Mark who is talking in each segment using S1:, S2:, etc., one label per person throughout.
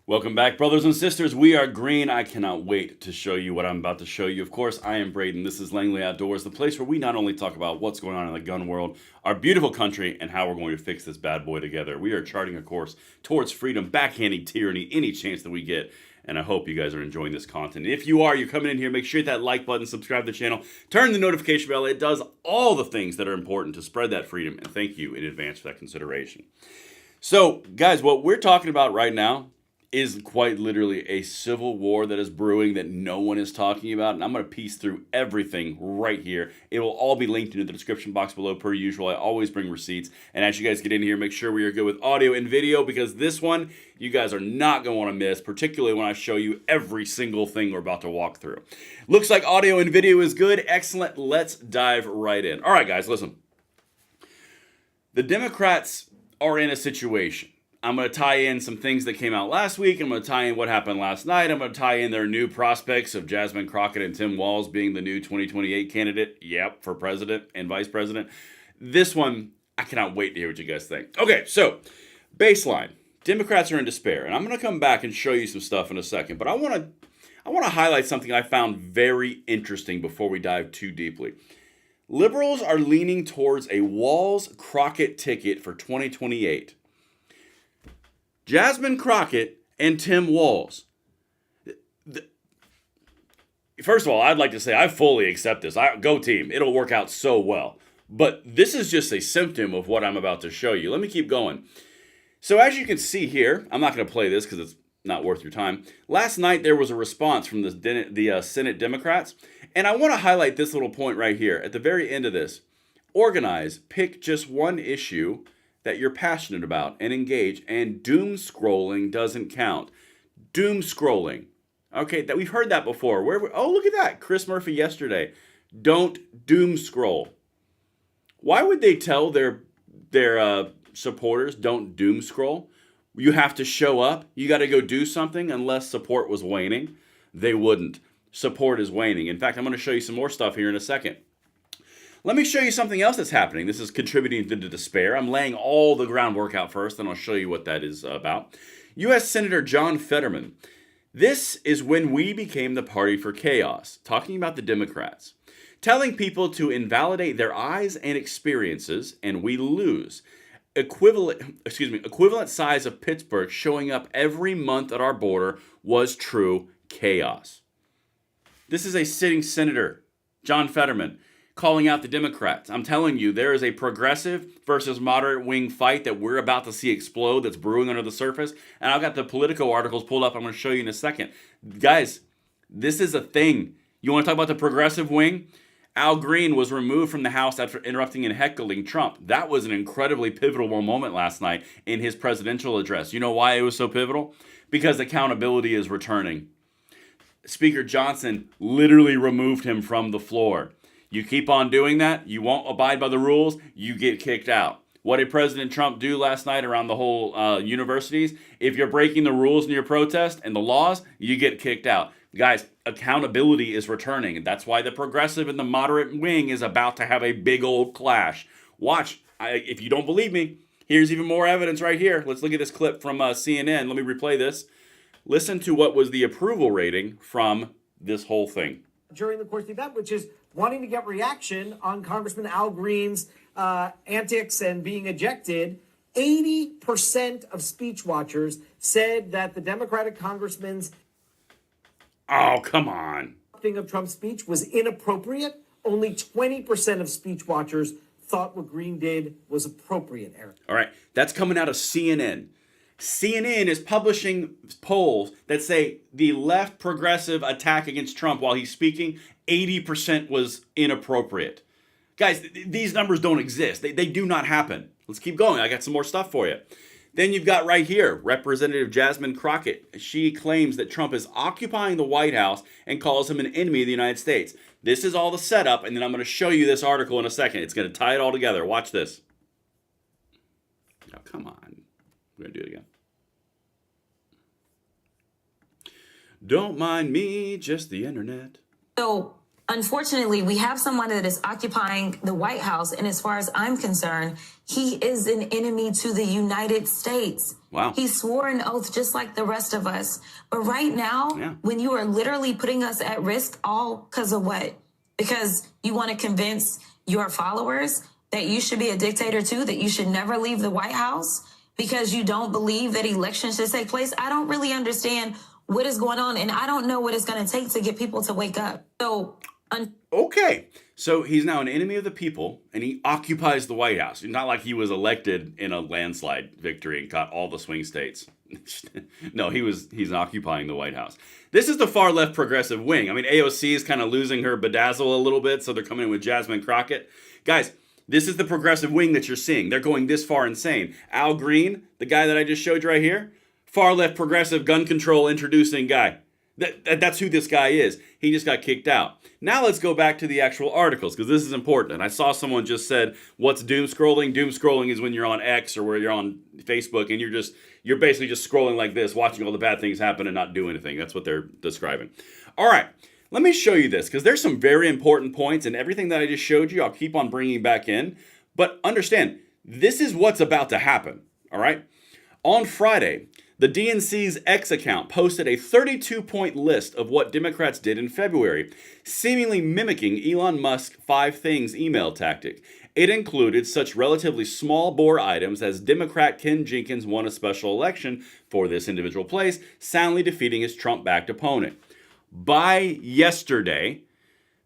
S1: Welcome back, brothers and sisters. We are green. I cannot wait to show you what I'm about to show you. Of course, I am Braden. This is Langley Outdoors, the place where we not only talk about what's going on in the gun world, our beautiful country, and how we're going to fix this bad boy together. We are charting a course towards freedom, backhanding tyranny any chance that we get. And I hope you guys are enjoying this content. If you are, you're coming in here, make sure you hit that like button, subscribe to the channel, turn the notification bell. It does all the things that are important to spread that freedom. And thank you in advance for that consideration. So, guys, what we're talking about right now is quite literally a civil war that is brewing that no one is talking about. And I'm going to piece through everything right here. It will all be linked in the description box below per usual. I always bring receipts. And as you guys get in here, make sure we are good with audio and video, because this one you guys are not going to want to miss, particularly when I show you every single thing we're about to walk through. Looks like audio and video is good. Excellent. Let's dive right in. All right, guys, listen. The Democrats are in a situation. I'm going to tie in some things that came out last week. I'm going to tie in what happened last night. I'm going to tie in their new prospects of Jasmine Crockett and Tim Walz being the new 2028 candidate. Yep, for president and vice president. This one, I cannot wait to hear what you guys think. Okay, so baseline. Democrats are in despair. And I'm going to come back and show you some stuff in a second. But I want to highlight something I found very interesting before we dive too deeply. Liberals are leaning towards a Walz-Crockett ticket for 2028. Jasmine Crockett and Tim Walz. First of all, I'd like to say I fully accept this. Go team. It'll work out so well. But this is just a symptom of what I'm about to show you. Let me keep going. So as you can see here, I'm not going to play this because it's not worth your time. Last night there was a response from the Senate Democrats. And I want to highlight this little point right here at the very end of this. Organize, pick just one issue that you're passionate about and engage, and doom scrolling doesn't count. Doom scrolling. Okay, that we've heard that before. Oh, look at that. Chris Murphy yesterday. Don't doom scroll. Why would they tell their supporters don't doom scroll? You have to show up. You got to go do something unless support was waning. They wouldn't. Support is waning. In fact, I'm going to show you some more stuff here in a second. Let me show you something else that's happening. This is contributing to the despair. I'm laying all the groundwork out first, and I'll show you what that is about. U.S. Senator John Fetterman. This is when we became the party for chaos, talking about the Democrats, telling people to invalidate their eyes and experiences, and we lose. Equivalent size of Pittsburgh showing up every month at our border was true chaos. This is a sitting senator, John Fetterman, calling out the Democrats. I'm telling you, there is a progressive versus moderate wing fight that we're about to see explode that's brewing under the surface. And I've got the Politico articles pulled up. I'm going to show you in a second. Guys, this is a thing. You want to talk about the progressive wing? Al Green was removed from the House after interrupting and heckling Trump. That was an incredibly pivotal moment last night in his presidential address. You know why it was so pivotal? Because accountability is returning. Speaker Johnson literally removed him from the floor. You keep on doing that, you won't abide by the rules, you get kicked out. What did President Trump do last night around the whole universities? If you're breaking the rules in your protest and the laws, you get kicked out. Guys, accountability is returning. And that's why the progressive and the moderate wing is about to have a big old clash. Watch. If you don't believe me, here's even more evidence right here. Let's look at this clip from CNN. Let me replay this. Listen to what was the approval rating from this whole thing.
S2: During the course of the event, which is wanting to get reaction on Congressman Al Green's antics and being ejected. 80% of speech watchers said that the Democratic congressman's
S1: come on.
S2: thing of Trump's speech was inappropriate. Only 20% of speech watchers thought what Green did was appropriate, Eric.
S1: All right, that's coming out of CNN. CNN is publishing polls that say the left progressive attack against Trump while he's speaking, 80% was inappropriate. Guys, these numbers don't exist. They do not happen. Let's keep going. I got some more stuff for you. Then you've got right here, Representative Jasmine Crockett. She claims that Trump is occupying the White House and calls him an enemy of the United States. This is all the setup, and then I'm going to show you this article in a second. It's going to tie it all together. Watch this. Oh, come on. We're going to do it again. Don't mind me, just the internet.
S3: So unfortunately, we have someone that is occupying the White House. And as far as I'm concerned, he is an enemy to the United States.
S1: Wow.
S3: He swore an oath just like the rest of us. But right now, when you are literally putting us at risk, all because of what? Because you want to convince your followers that you should be a dictator too, that you should never leave the White House because you don't believe that elections should take place. I don't really understand what is going on, and I don't know what it's going to take to get people to wake up. So,
S1: okay. So he's now an enemy of the people, and he occupies the White House. It's not like he was elected in a landslide victory and got all the swing states. No, he's occupying the White House. This is the far left progressive wing. I mean, AOC is kind of losing her bedazzle a little bit, so they're coming in with Jasmine Crockett. Guys, this is the progressive wing that you're seeing. They're going this far insane. Al Green, the guy that I just showed you right here, far left progressive gun control introducing guy. That's who this guy is. He just got kicked out. Now let's go back to the actual articles, because this is important. And I saw someone just said, what's doom scrolling? Doom scrolling is when you're on X or where you're on Facebook and you're basically just scrolling like this, watching all the bad things happen and not do anything. That's what they're describing. All right, let me show you this, because there's some very important points, and everything that I just showed you, I'll keep on bringing back in. But understand, this is what's about to happen, all right? On Friday, the DNC's X account posted a 32-point list of what Democrats did in February, seemingly mimicking Elon Musk's 5 things email tactic. It included such relatively small bore items as Democrat Ken Jenkins won a special election for this individual place, soundly defeating his Trump-backed opponent. By yesterday,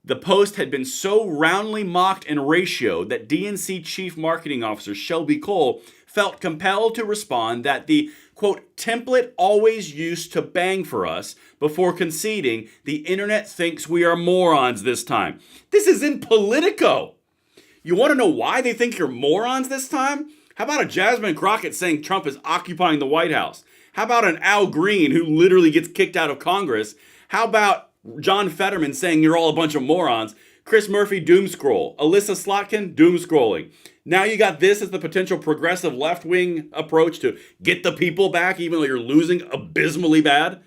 S1: the post had been so roundly mocked and ratioed that DNC Chief Marketing Officer Shelby Cole felt compelled to respond that the, quote, template always used to bang for us before conceding the internet thinks we are morons this time. This is in Politico. You want to know why they think you're morons this time? How about a Jasmine Crockett saying Trump is occupying the White House? How about an Al Green who literally gets kicked out of Congress? How about John Fetterman saying you're all a bunch of morons? Chris Murphy, doom scroll. Alyssa Slotkin, doom scrolling. Now you got this as the potential progressive left-wing approach to get the people back, even though you're losing abysmally bad.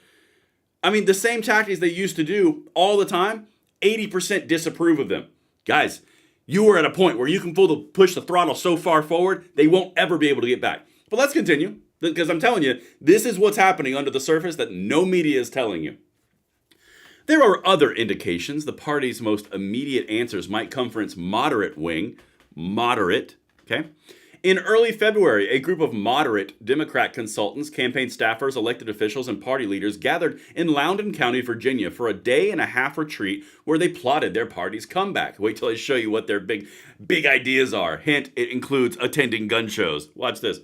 S1: I mean, the same tactics they used to do all the time, 80% disapprove of them. Guys, you are at a point where you can push the throttle so far forward, they won't ever be able to get back. But let's continue, because I'm telling you, this is what's happening under the surface that no media is telling you. There are other indications the party's most immediate answers might come from its moderate wing. Moderate, okay? In early February, a group of moderate Democrat consultants, campaign staffers, elected officials, and party leaders gathered in Loudoun County, Virginia for a day-and-a-half retreat where they plotted their party's comeback. Wait till I show you what their big ideas are. Hint, it includes attending gun shows. Watch this.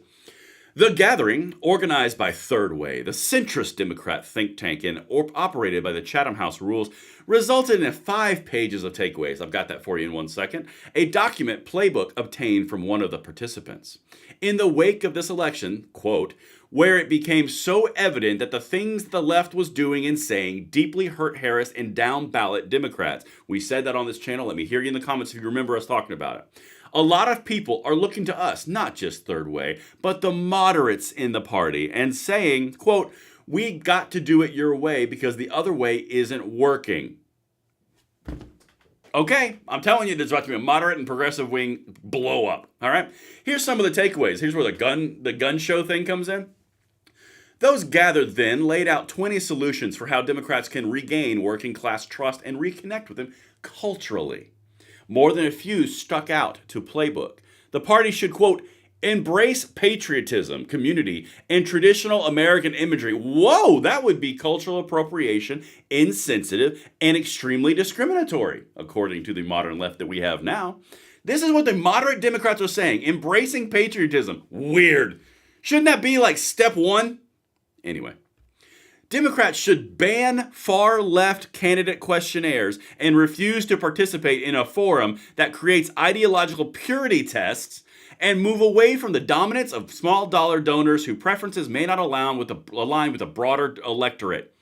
S1: The gathering, organized by Third Way, the centrist Democrat think tank and operated by the Chatham House rules, resulted in 5 pages of takeaways. I've got that for you in 1 second. A document playbook obtained from one of the participants. In the wake of this election, quote, where it became so evident that the things the left was doing and saying deeply hurt Harris and down-ballot Democrats. We said that on this channel. Let me hear you in the comments if you remember us talking about it. A lot of people are looking to us, not just Third Way, but the moderates in the party, and saying, quote, we got to do it your way because the other way isn't working. Okay, I'm telling you, there's about to be a moderate and progressive wing blow up, all right? Here's some of the takeaways. Here's where the gun show thing comes in. Those gathered then laid out 20 solutions for how Democrats can regain working class trust and reconnect with them culturally. More than a few stuck out to playbook. The party should, quote, embrace patriotism, community, and traditional American imagery. Whoa, that would be cultural appropriation, insensitive, and extremely discriminatory, according to the modern left that we have now. This is what the moderate Democrats are saying. Embracing patriotism. Weird. Shouldn't that be like step 1? Anyway. Democrats should ban far-left candidate questionnaires and refuse to participate in a forum that creates ideological purity tests and move away from the dominance of small-dollar donors whose preferences may not align with the broader electorate.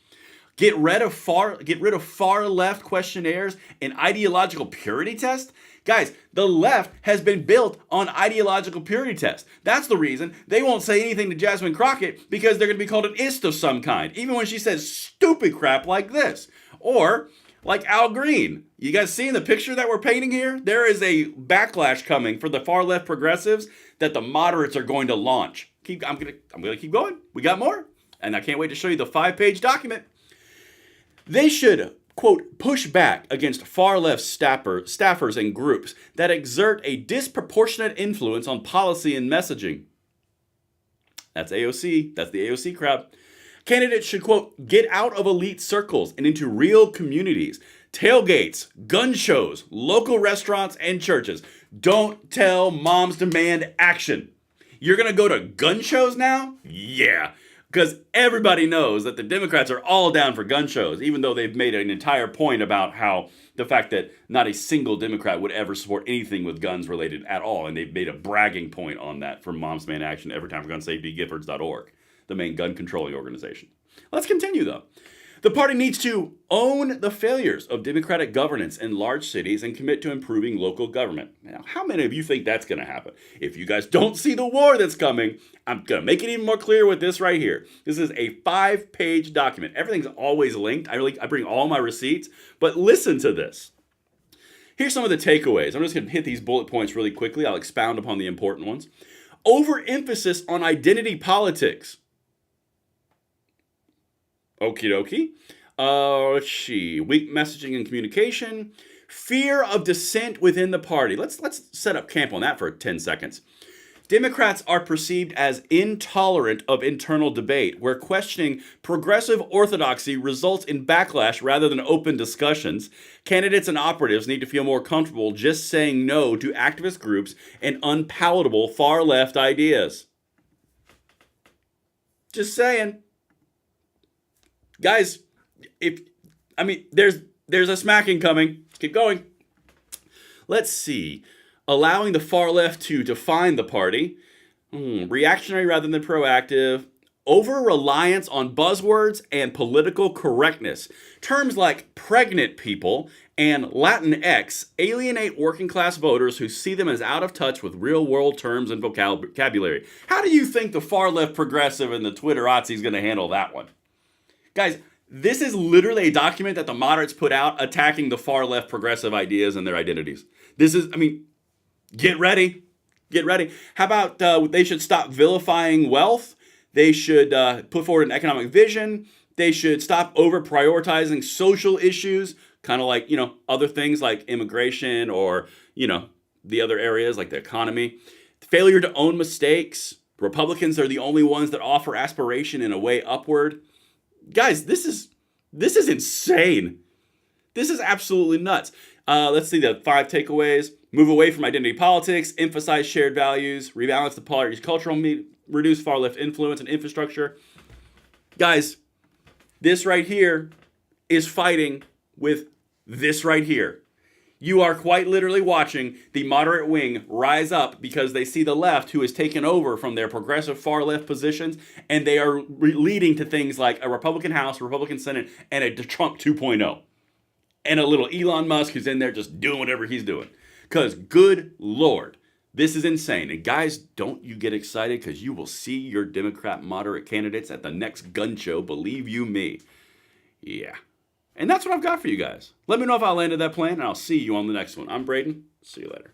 S1: Get rid of far-left questionnaires and ideological purity tests? Guys, the left has been built on ideological purity tests. That's the reason they won't say anything to Jasmine Crockett, because they're going to be called an ist of some kind, even when she says stupid crap like this. Or Like Al Green. You guys seeing the picture that we're painting here? There is a backlash coming for the far left progressives that the moderates are going to launch. I'm gonna keep going. We got more. And I can't wait to show you the 5-page document. They should, quote, push back against far left staffers and groups that exert a disproportionate influence on policy and messaging. That's AOC. That's the AOC crowd. Candidates should, quote, get out of elite circles and into real communities, tailgates, gun shows, local restaurants, and churches. Don't tell moms demand action. You're going to go to gun shows now? Yeah. Because everybody knows that the Democrats are all down for gun shows, even though they've made an entire point about how the fact that not a single Democrat would ever support anything with guns related at all. And they've made a bragging point on that for Moms Demand Action every time for gun safety, Giffords.org, the main gun controlling organization. Let's continue, though. The party needs to own the failures of Democratic governance in large cities and commit to improving local government. Now, how many of you think that's going to happen? If you guys don't see the war that's coming, I'm going to make it even more clear with this right here. This is a 5-page document. Everything's always linked. I bring all my receipts, but listen to this. Here's some of the takeaways. I'm just going to hit these bullet points really quickly. I'll expound upon the important ones. Overemphasis on identity politics. Okie dokie. Let's see. Weak messaging and communication. Fear of dissent within the party. Let's set up camp on that for 10 seconds. Democrats are perceived as intolerant of internal debate, where questioning progressive orthodoxy results in backlash rather than open discussions. Candidates and operatives need to feel more comfortable just saying no to activist groups and unpalatable far-left ideas. Just saying. Guys, there's a smacking coming. Keep going. Let's see. Allowing the far left to define the party. Reactionary rather than proactive. Over-reliance on buzzwords and political correctness. Terms like pregnant people and Latinx alienate working-class voters who see them as out of touch with real-world terms and vocabulary. How do you think the far-left progressive and the Twitterati is going to handle that one? Guys, this is literally a document that the moderates put out attacking the far-left progressive ideas and their identities. Get ready. Get ready. How about they should stop vilifying wealth? They should put forward an economic vision. They should stop over-prioritizing social issues, kind of like, other things like immigration or, the other areas like the economy. Failure to own mistakes. Republicans are the only ones that offer aspiration in a way upward. Guys, this is insane. This is absolutely nuts. Let's see the 5 takeaways. Move away from identity politics, emphasize shared values, rebalance the party's cultural reduce far left influence and infrastructure. Guys, this right here is fighting with this right here. You are quite literally watching the moderate wing rise up because they see the left who has taken over from their progressive far left positions, and they are leading to things like a Republican House, a Republican Senate, and a Trump 2.0. And a little Elon Musk who's in there just doing whatever he's doing. Because good Lord, this is insane. And guys, don't you get excited because you will see your Democrat moderate candidates at the next gun show, believe you me. Yeah. And that's what I've got for you guys. Let me know if I landed that plan, and I'll see you on the next one. I'm Braden. See you later.